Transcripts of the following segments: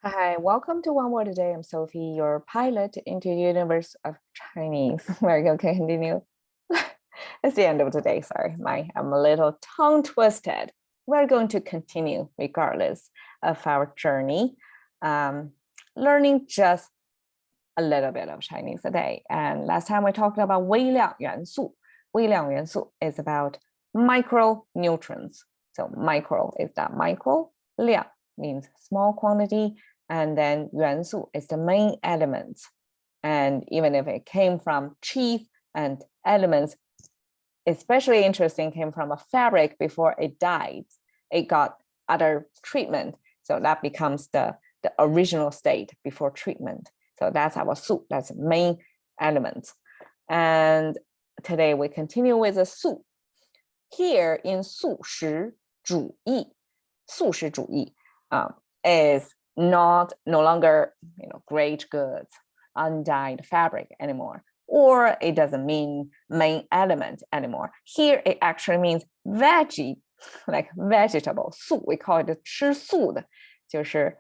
Hi, welcome to One Word a Day. I'm Sophie, your pilot into the universe of Chinese. We're going to continue. It's the end of the day. Sorry, I'm a little tongue twisted. We're going to continue regardless of our journey, learning just a little bit of Chinese a day. And last time we talked about 微量元素. 微量元素 is about micronutrients. So micro is that micro, 量 means small quantity, and then 元素 is the main elements. And even if it came from chief and elements, especially interesting, came from a fabric before it died, it got other treatment. So that becomes the original state before treatment. So that's our 素, that's main elements. And today we continue with the 素. Here in 素食主义, 素食主义 is no longer great goods, undyed fabric anymore, or it doesn't mean main element anymore. Here it actually means veggie, like vegetable. 素 we call it 吃素的，就是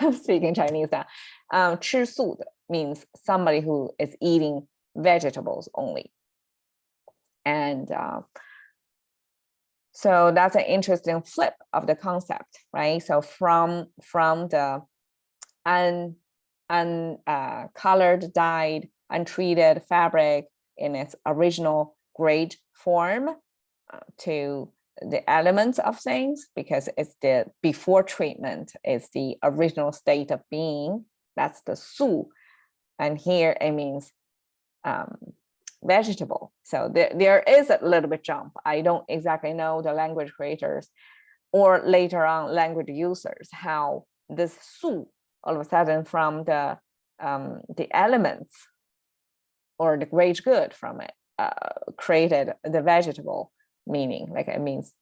I'm speaking Chinese now. 吃素的 means somebody who is eating vegetables only. And so that's an interesting flip of the concept, right? So from the uncolored, dyed, untreated fabric in its original great form to the elements of things, because it's the before treatment, is the original state of being. That's the 素. And here it means vegetable. So there is a little bit jump. I don't exactly know the language creators or later on language users how this 素 all of a sudden from the elements or the great good from it created the vegetable meaning. Like it means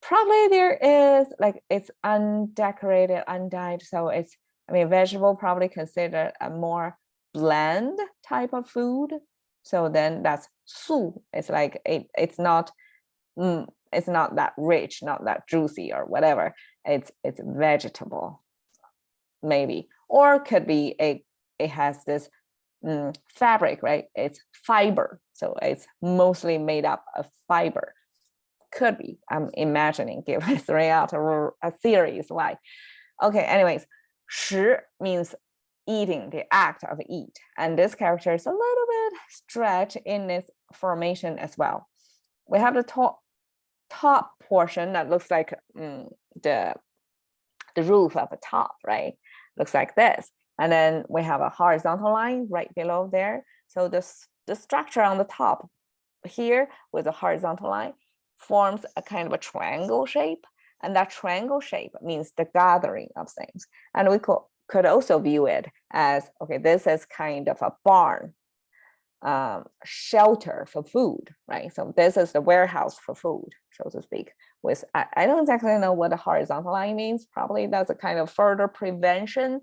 probably there is like it's undecorated, undyed. So it's, I mean, vegetable probably considered a more bland type of food. So then that's 素. It's like it's not that rich, not that juicy or whatever. It's vegetable, maybe, or could be it has this fabric, right? It's fiber, so it's mostly made up of fiber. Could be. I'm imagining. Give us three out a theories why. Okay. Anyways, 食 means eating, the act of eat, and this character is a little bit stretched in its formation as well. We have the top portion that looks like the roof of a top, right? Looks like this, and then we have a horizontal line right below there. So the structure on the top here with a horizontal line forms a kind of a triangle shape, and that triangle shape means the gathering of things. And we could also view it as, okay, this is kind of a barn, shelter for food, right? So this is the warehouse for food, so to speak. With I don't exactly know what the horizontal line means. Probably that's a kind of further prevention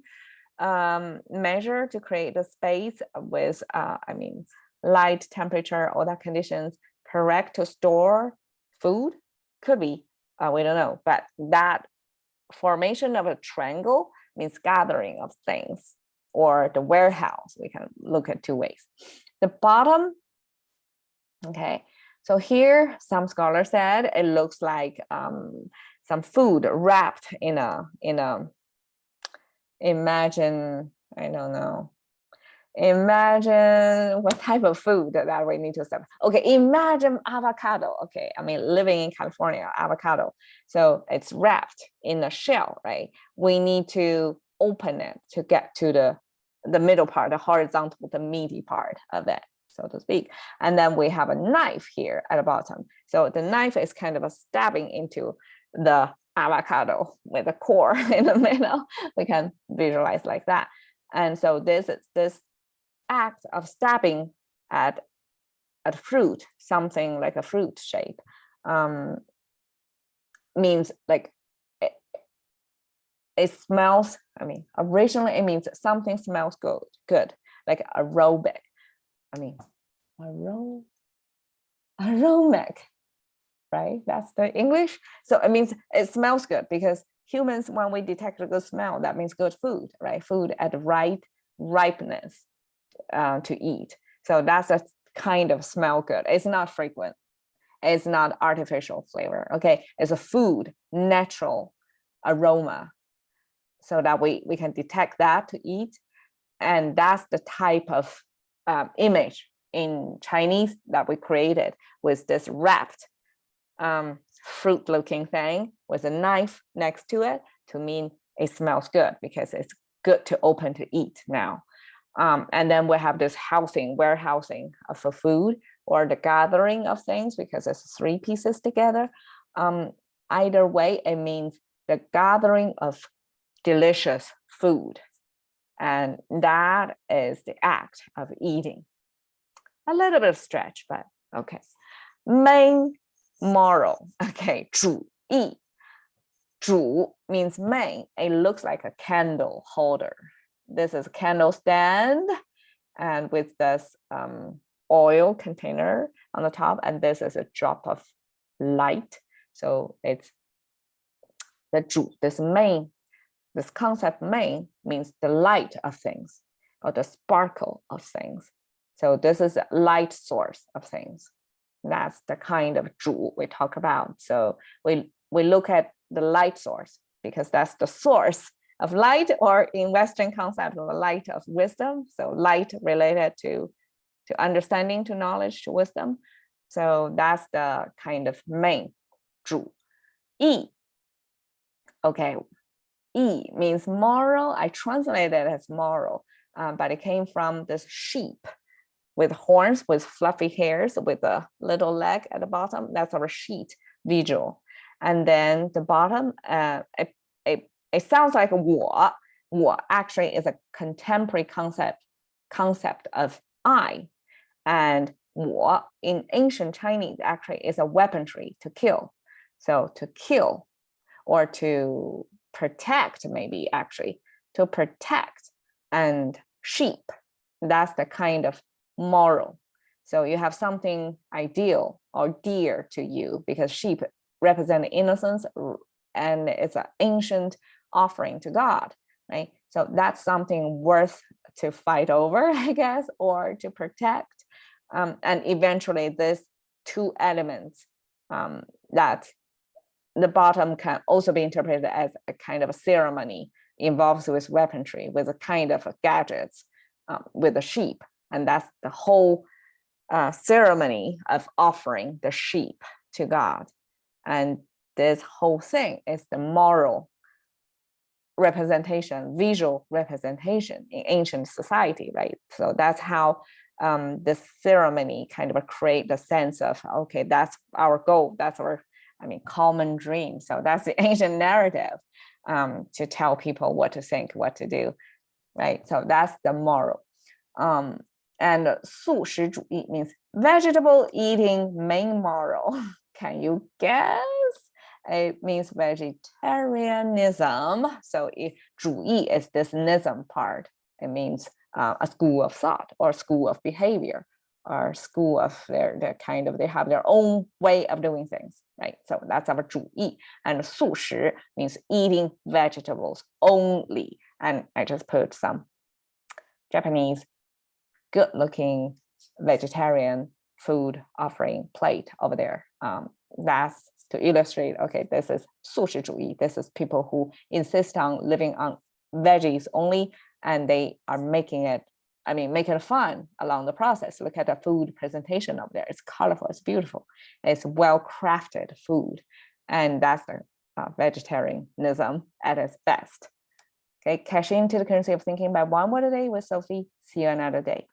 measure to create the space with, I mean, light, temperature, all that conditions correct to store food. Could be, we don't know, but that formation of a triangle means gathering of things, or the warehouse. We can look at two ways. The bottom, okay, so here some scholars said it looks like some food wrapped in a imagine, I don't know, imagine what type of food that we need to step. Okay, imagine avocado. Okay, I mean, living in California, avocado. So it's wrapped in a shell, right? We need to open it to get to the middle part, the horizontal, the meaty part of it, so to speak. And then we have a knife here at the bottom. So the knife is kind of a stabbing into the avocado with a core in the middle. We can visualize like that. And so this act of stabbing at fruit, something like a fruit shape, means like it smells. I mean, originally it means something smells good, like aerobic. I mean, aromatic, right? That's the English. So it means it smells good because humans, when we detect a good smell, that means good food, right? Food at the right ripeness to eat. So that's a kind of smell good. It's not frequent. It's not artificial flavor, okay? It's a food, natural aroma, so that we can detect that to eat. And that's the type of image in Chinese that we created with this wrapped fruit-looking thing with a knife next to it to mean it smells good because it's good to open to eat now. And then we have this warehousing of a food, or the gathering of things, because it's 3 pieces together. Either way, it means the gathering of delicious food. And that is the act of eating. A little bit of stretch, but okay. Main moral, okay, 主义. 主 means main. It looks like a candle holder. This is a candle stand, and with this oil container on the top, and this is a drop of light. So it's the 主, this concept main means the light of things, or the sparkle of things. So this is a light source of things. That's the kind of 主 we talk about. So we look at the light source because that's the source of light, or in Western concept of the light of wisdom. So light related to understanding, to knowledge, to wisdom. So that's the kind of main 主义. Okay, 义 means moral. I translate it as moral, but it came from this sheep with horns, with fluffy hairs, with a little leg at the bottom. That's our sheet visual. And then the bottom, it sounds like 我. 我 actually is a contemporary concept of I. And 我 in ancient Chinese actually is a weaponry to kill. So to kill, or to protect, maybe actually to protect. And sheep, that's the kind of moral. So you have something ideal or dear to you, because sheep represent innocence, and it's an ancient offering to God, right? So that's something worth to fight over, I guess, or to protect. And eventually these 2 elements, that the bottom can also be interpreted as a kind of a ceremony involved with weaponry, with a kind of gadgets, with a sheep. And that's the whole ceremony of offering the sheep to God. And this whole thing is the moral representation, visual representation in ancient society, right? So that's how this ceremony kind of create the sense of, okay, that's our goal, that's our, common dream. So that's the ancient narrative to tell people what to think, what to do, right? So that's the moral. And 素食主义 means vegetable eating main moral. Can you guess? It means vegetarianism. So 主义 is this nism part. It means a school of thought, or school of behavior, or school of they have their own way of doing things, right? So that's our 主义. And 素食 means eating vegetables only. And I just put some Japanese good-looking vegetarian food offering plate over there. That's to illustrate, okay, this is 素食主义. This is people who insist on living on veggies only, and they are making it fun along the process. Look at the food presentation over there. It's colorful, it's beautiful, it's well-crafted food. And that's the vegetarianism at its best. Okay, cash into the currency of thinking by one word a day with Sophie. See you another day.